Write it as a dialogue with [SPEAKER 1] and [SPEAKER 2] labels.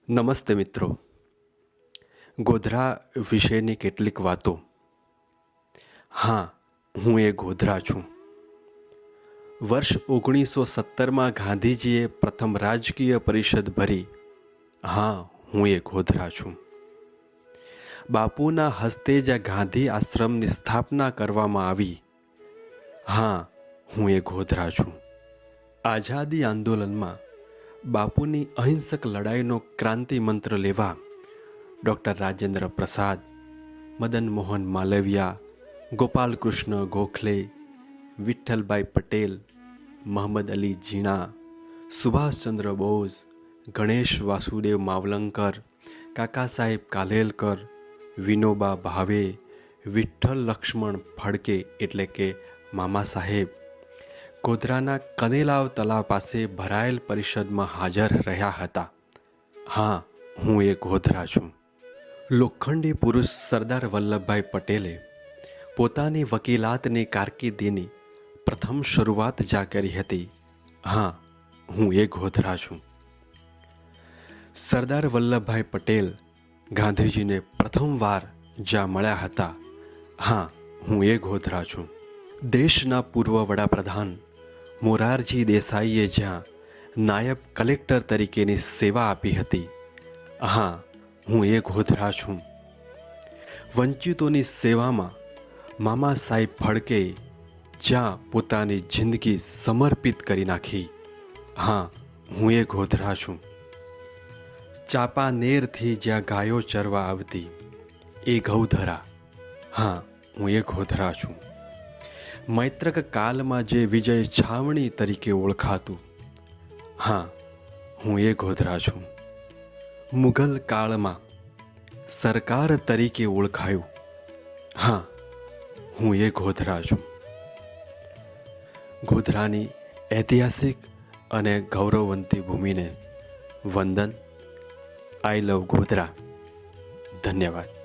[SPEAKER 1] નમસ્તે મિત્રો. ગોધરા વિશેની કેટલીક વાતો. હા, હું એ ગોધરા છું. વર્ષ 1917માં ગાંધીજીએ પ્રથમ રાજકીય પરિષદ ભરી. હા, હું એ ગોધરા છું. બાપુના હસ્તે જ ગાંધી આશ્રમની સ્થાપના કરવામાં આવી. હા, હું એ ગોધરા છું. આઝાદી આંદોલનમાં બાપુની અહિંસક લડાઈનો ક્રાંતિ મંત્ર લેવા ડૉક્ટર રાજેન્દ્ર પ્રસાદ, મદન મોહન માલવિયા, ગોપાલ કૃષ્ણ ગોખલે, વિઠ્ઠલભાઈ પટેલ, મહંમદ અલી જીણા, સુભાષચંદ્ર બોઝ, ગણેશ વાસુદેવ માવલંકર, કાકા સાહેબ કાલેલકર, વિનોબા ભાવે, વિઠ્ઠલ લક્ષ્મણ ફડકે એટલે કે મામા સાહેબ ગોધરાના કનેલાવ તળાવ પાસે ભરાયેલ પરિષદમાં હાજર રહ્યા હતા. હા, હું એ ગોધરા છું. લોખંડી પુરુષ સરદાર વલ્લભભાઈ પટેલે પોતાની વકીલાતની કારકિર્દીની પ્રથમ શરૂઆત જ્યાં કરી હતી. હા, હું એ ગોધરા છું. સરદાર વલ્લભભાઈ પટેલ ગાંધીજીને પ્રથમવાર જ્યાં મળ્યા હતા. હા, હું એ ગોધરા છું. દેશના પૂર્વ વડાપ્રધાન મોરારજી દેસાઈએ જ્યાં નાયબ કલેક્ટર તરીકેની સેવા આપી હતી. હા, હું એ ગોધરા છું. વંચિતોની સેવામાં મામા સાહેબ ફડકે જ્યાં પોતાની જિંદગી સમર્પિત કરી નાખી. હા, હું એ ગોધરા છું. ચાંપાનેરથી જ્યાં ગાયો ચરવા આવતી એ ગૌધરા. હા, હું એ ગોધરા છું. મૈત્રક કાલમાં જે વિજય છાવણી તરીકે ઓળખાતું. હા, હું એ ગોધરા છું. મુઘલ કાળમાં સરકાર તરીકે ઓળખાયું. હા, હું એ ગોધરા છું. ગોધરાની ઐતિહાસિક અને ગૌરવવંતી ભૂમિને વંદન. આઈ લવ ગોધરા. ધન્યવાદ.